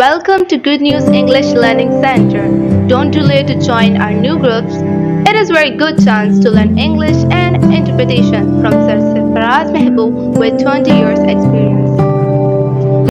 Welcome to Good News English Learning Center. Don't delay to join our new groups. It is a very good chance to learn English and interpretation from Sir Sarfaraz Mehboob with 20 years experience.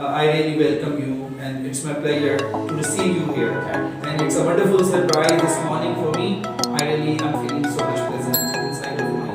I really welcome you and it's my pleasure to receive you here and it's a wonderful surprise this morning for me. I really am feeling so much pleasant inside of my,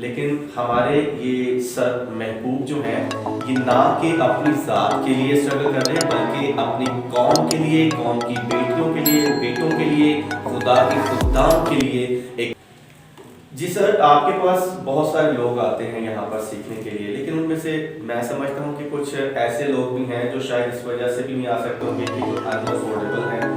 لیکن ہمارے یہ سر محبوب جو ہیں یہ نہ کہ اپنی ذات کے لیے اسٹرگل کر رہے ہیں بلکہ اپنی قوم کے لیے، قوم کی بیٹیوں کے لیے، بیٹوں کے لیے، خدا کے خدام کے لیے ایک جی سر، آپ کے پاس بہت سارے لوگ آتے ہیں یہاں پر سیکھنے کے لیے، لیکن ان میں سے میں سمجھتا ہوں کہ کچھ ایسے لوگ بھی ہیں جو شاید اس وجہ سے بھی نہیں آ سکتے ہوں گے کہ جو انافورڈیبل ہیں.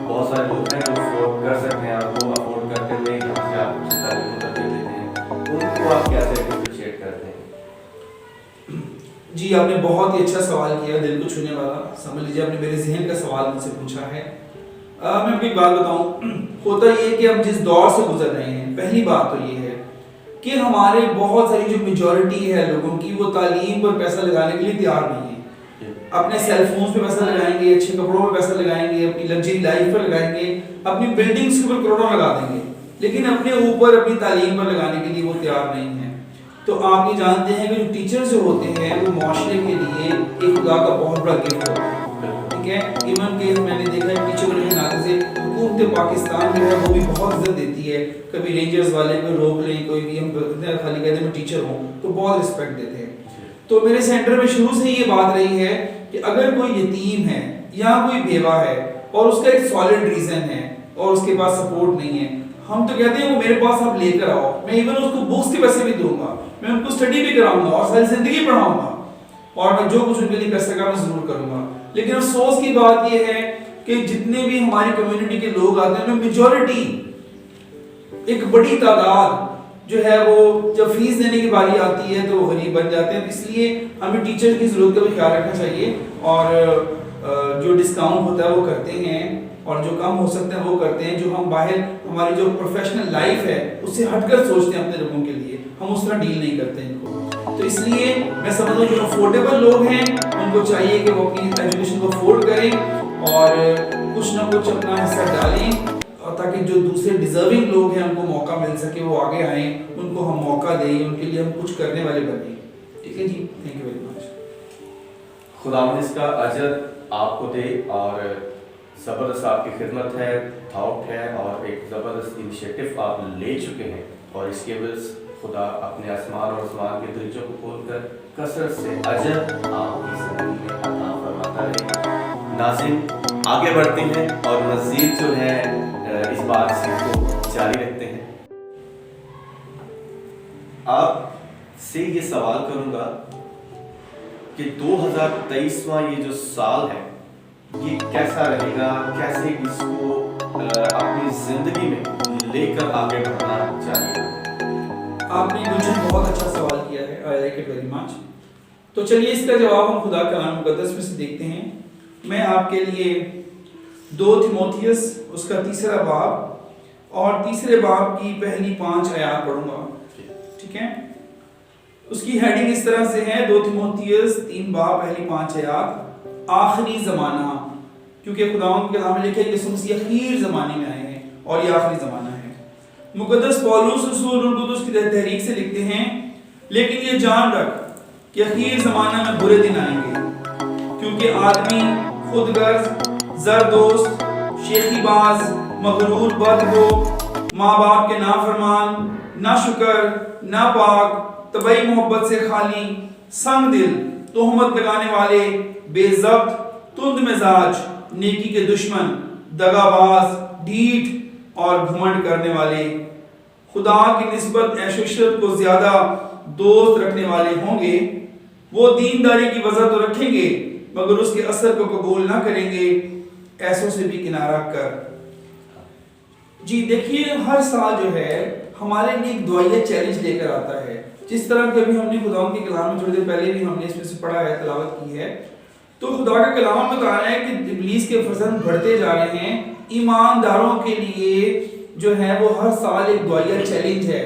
بہت سارے لوگ ہیں جو افورڈ کر سکتے ہیں، آپ کو افورڈ کرتے ہوئے یہاں سے آپ تعلیم کو ترجیح دیتے ہیں، ان کو آپ کیسے ڈفرینشیٹ کرتے ہیں؟ جی آپ نے بہت ہی اچھا سوال کیا، دل کو چھونے والا. سمجھ لیجیے آپ نے میرے ذہن کا سوال مجھ سے پوچھا ہے. میں آپ کو ایک بات بتاؤں، ہوتا یہ ہے کہ ہم جس دور سے گزر رہے ہیں، پہلی بات تو یہ ہے کہ ہمارے بہت ساری جو میجورٹی ہے لوگوں کی، وہ تعلیم پر پیسہ لگانے کے لیے تیار نہیں ہے. اپنے سیل فونز پہ پیسہ لگائیں گے، اچھے کپڑوں پہ پیسہ لگائیں گے، اپنی لگژری لائف پر لگائیں گے، اپنی بلڈنگز کے اوپر کروڑوں لگا دیں گے، لیکن اپنے اوپر اپنی تعلیم پر لگانے کے لیے وہ تیار نہیں ہے. تو آپ یہ جانتے ہیں کہ جو ٹیچرز جو ہوتے ہیں وہ معاشرے کے لیے ایک خدا کا بہت بڑا گفٹ ہوتا ہے. ٹھیک ہے، ایون کہ میں نے دیکھا ہے ٹیچر کے ناطے سے حکومت پاکستان جو ہے وہ بھی بہت عزت دیتی ہے. کبھی رینجرز والے کو روک لیں، کوئی بھی ہم خالی کہتے ہیں میں ٹیچر ہوں تو بہت رسپیکٹ دیتے ہیں. تو میرے سینٹر میں شروع سے یہ بات رہی ہے کہ اگر کوئی یتیم ہے یا کوئی بیوہ ہے اور اس کا ایک سالڈ ریزن ہے اور اس کے پاس سپورٹ نہیں ہے، ہم تو کہتے ہیں وہ میرے پاس آپ لے کر آؤ، میں ایون اس کو بکس کے پیسے بھی دوں گا، میں ان کو اسٹڈی بھی کراؤں گا اور ساری زندگی پڑھاؤں گا، اور میں جو کچھ ان کے لیے کر سکا میں ضرور کروں گا. لیکن افسوس کی بات یہ ہے کہ جتنے بھی ہماری کمیونٹی کے لوگ آتے ہیں، میجورٹی ایک بڑی تعداد جو ہے وہ جب فیس دینے کی باری آتی ہے تو وہ غریب بن جاتے ہیں. اس لیے ہمیں ٹیچر کی ضرورت کا بھی خیال رکھنا چاہیے، اور جو ڈسکاؤنٹ ہوتا ہے وہ کرتے ہیں اور جو کم ہو سکتے ہیں وہ کرتے ہیں. جو ہم باہر ہماری جو پروفیشنل لائف ہے اس سے ہٹ کر سوچتے ہیں اپنے لوگوں کے لیے، ہم اس طرح ڈیل نہیں کرتے ان کو. تو اس لیے میں سمجھتا ہوں جو افورڈیبل لوگ ہیں ان کو چاہیے کہ وہ اپنی ایجوکیشن کو افورڈ کریں اور کچھ نہ کچھ اپنا حصہ ڈالیں، تاکہ جو دوسرے ڈیزرونگ لوگ ہیں ان کو موقع مل سکے، وہ آگے آئیں، ان کو ہم موقع دیں، ان کے لیے ہم کچھ کرنے والے بنیں. ٹھیک ہے جی، تھینک یو ویری مچ. خداوند اس کا اجر آپ کو دے، اور زبردست آپ کی خدمت ہے، تھاٹ ہے، اور ایک زبردست انیشیٹو آپ لے چکے ہیں، اور اس کے وجہ سے خدا اپنے آسمان اور آسمان کے دریچوں کو کھول کر کثرت سے اجر آپ کی زندگی میں عطا فرماتا رہے. ناظرین آگے بڑھتے ہیں اور مزید جو ہے اس بات کو جاری رکھتے ہیں. آپ سے یہ سوال کروں گا کہ 2023واں یہ جو سال ہے یہ کیسا رہے گا، کیسے اس کو اپنی زندگی میں لے کر آگے بڑھنا چاہیے؟ آپ نے مجھے بہت اچھا سوال کیا ہے، I like it very much. تو چلیے اس کا جواب ہم خدا کلام مقدس میں سے دیکھتے ہیں. میں آپ کے لیے 2 تیموتھیوس اس کا 3 باب اور 3 باب کی پہلی 5 آیات پڑھوں گا. ٹھیک ہے، اس کی ہیڈنگ اس طرح سے ہے 2 تیموتھیوس 3 باب پہلی 5 آیات، آخری زمانہ. کیونکہ خداوند کے کلام میں لکھا ہے کہ یسوع مسیح اخیر زمانے میں آئے ہیں اور یہ آخری زمانہ ہے. مقدس پولس رسول القدس کی تحریک سے لکھتے ہیں، لیکن یہ جان رکھ کہ اخیر زمانہ میں برے دن آئیں گے، کیونکہ آدمی خود غرض، زردوست، شیخی باز، مغرور، بدگو، ماں باپ کے نافرمان، ناشکر، ناپاک، طبعی محبت سے خالی، سنگ دل، تہمت لگانے والے، بے ضبط، تند مزاج، نیکی کے دشمن، دغا باز، ڈھیٹ اور گھمنڈ کرنے والے، خدا کی نسبت عیش و عشرت کو زیادہ دوست رکھنے والے ہوں گے. وہ دینداری کی وجہ تو رکھیں گے مگر اس کے اثر کو قبول نہ کریں گے، ایسوں سے بھی کنارہ کر. جی دیکھیے، ہر سال جو ہے ہمارے لیے ایک دعائیہ چیلنج لے کر آتا ہے. جس طرح کہ ابھی ہم نے خداوند کے کلام میں تھوڑی دیر پہلے بھی ہم نے اس میں سے پڑھا ہے، تلاوت کی ہے، تو خدا کا کلام بتا رہا ہے کہ ابلیس کے فرزند بڑھتے جا رہے ہیں. ایمانداروں کے لیے جو ہے وہ ہر سال ایک دعائیہ چیلنج ہے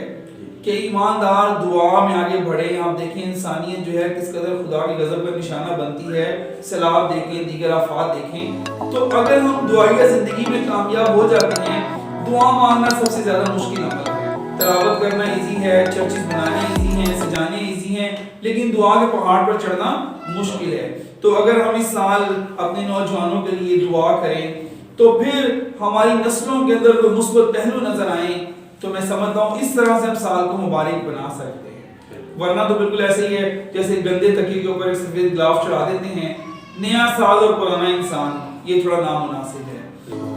کہ ایماندار دعا میں آگے بڑھیں. آپ دیکھیں انسانیت جو ہے کس قدر خدا کی غضب کا نشانہ بنتی ہے. سیلاب دیکھیں، دیگر آفات دیکھیں. تو اگر ہم دعائیہ زندگی میں کامیاب ہو جاتے ہیں، دعا مانگنا سب سے زیادہ مشکل عمل ہے. تلاوت کرنا ایزی ہے، چرچز بنانے ایزی ہیں، سجانے ایزی ہیں، لیکن دعا کے پہاڑ پر چڑھنا مشکل ہے. تو اگر ہم اس سال اپنے نوجوانوں کے لیے دعا کریں تو پھر ہماری نسلوں کے اندر کوئی مثبت پہلو نظر آئیں، تو میں سمجھتا ہوں اس طرح سے ہم سال کو مبارک بنا سکتے ہیں. ورنہ تو بالکل ایسے ہی ہے جیسے گندے تکیے کے اوپر ایک سفید گلاف چڑھا دیتے ہیں. نیا سال اور پرانا انسان یہ تھوڑا نامناسب ہے.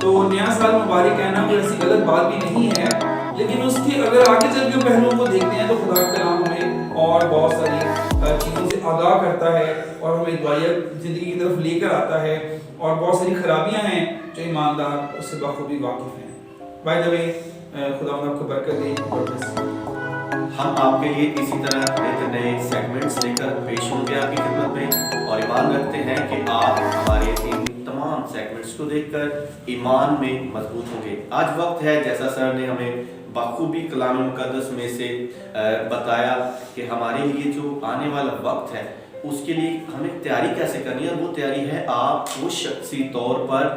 تو نیا سال مبارک کہنا کوئی ایسی غلط بات بھی نہیں ہے, لیکن اس کے اگر آگے چل کے پہلوؤں کو دیکھتے ہیں تو خدا کا کلام ہمیں اور بہت ساری چیزوں سے آگاہ کرتا ہے اور ہمیں دعائیہ زندگی کی طرف لے کر آتا ہے, اور بہت ساری خرابیاں ہیں جو ایماندار اس سے بخوبی واقف ہیں. بائی دا وے خدا آپ کو برکت دے. ہم آپ کے لیے اسی طرح ایک نئے سیگمنٹس لے کر پیش ہوں گے آپ کی خدمت میں, اور ایمان رکھتے ہیں کہ آپ ہمارے ان تمام سیگمنٹس کو دیکھ کر ایمان میں مضبوط ہوں گے. آج وقت ہے, جیسا سر نے ہمیں بخوبی کلام مقدس میں سے بتایا کہ ہمارے لیے جو آنے والا وقت ہے اس کے لیے ہمیں تیاری کیسے کرنی ہے. وہ تیاری ہے آپ کو شخصی طور پر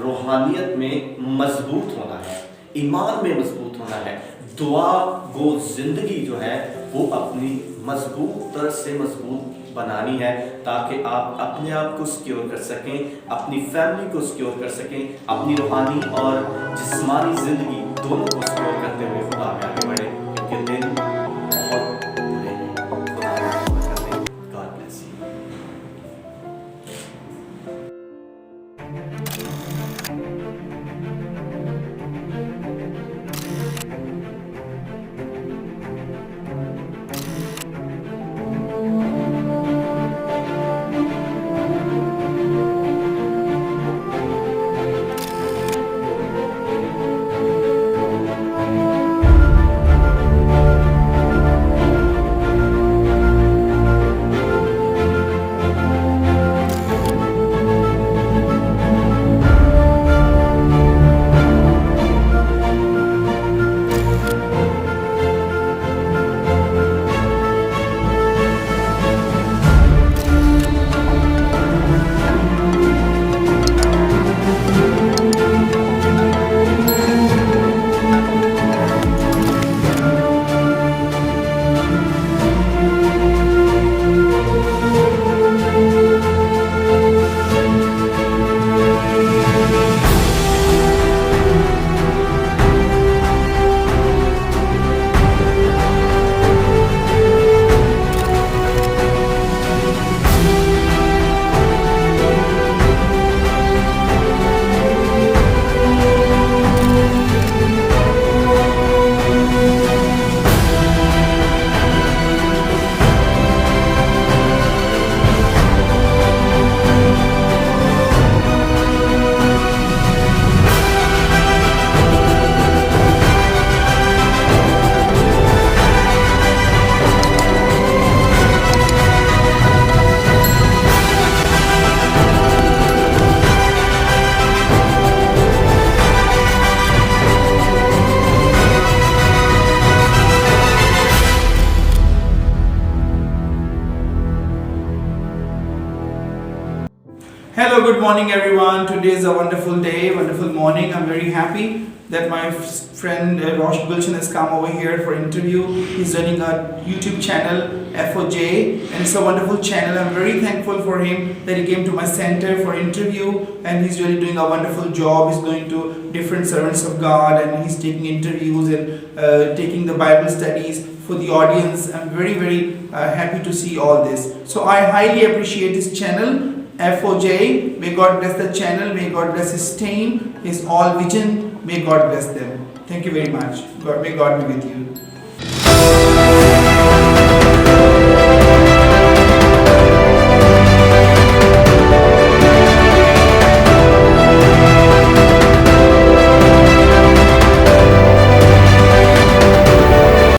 روحانیت میں مضبوط ہونا ہے, ایمان میں مضبوط ہونا ہے, دعا گو زندگی جو ہے وہ اپنی مضبوط طرح سے مضبوط بنانی ہے, تاکہ آپ اپنے آپ کو سکیور کر سکیں, اپنی فیملی کو سکیور کر سکیں, اپنی روحانی اور جسمانی زندگی دونوں کو سکیور کرتے ہوئے خدا میں آگے بڑھیں, کیونکہ دن بہت برے ہیں. خدا آپ کو برکت دے. God bless you. Hello, good morning everyone. Today is a wonderful day, wonderful morning. I'm very happy that my friend Rosh Gulshan has come over here for interview. He's running a YouTube channel, FOJ, and it's a wonderful channel. I'm very thankful for him that he came to my center for interview, and he's really doing a wonderful job. He's going to different servants of God, and he's taking interviews and taking the Bible studies for the audience. I'm very happy to see all this. So I highly appreciate his channel, FOJ. May God bless the channel. May God bless his team, his all vision. May God bless them. Thank you very much. May God be with you.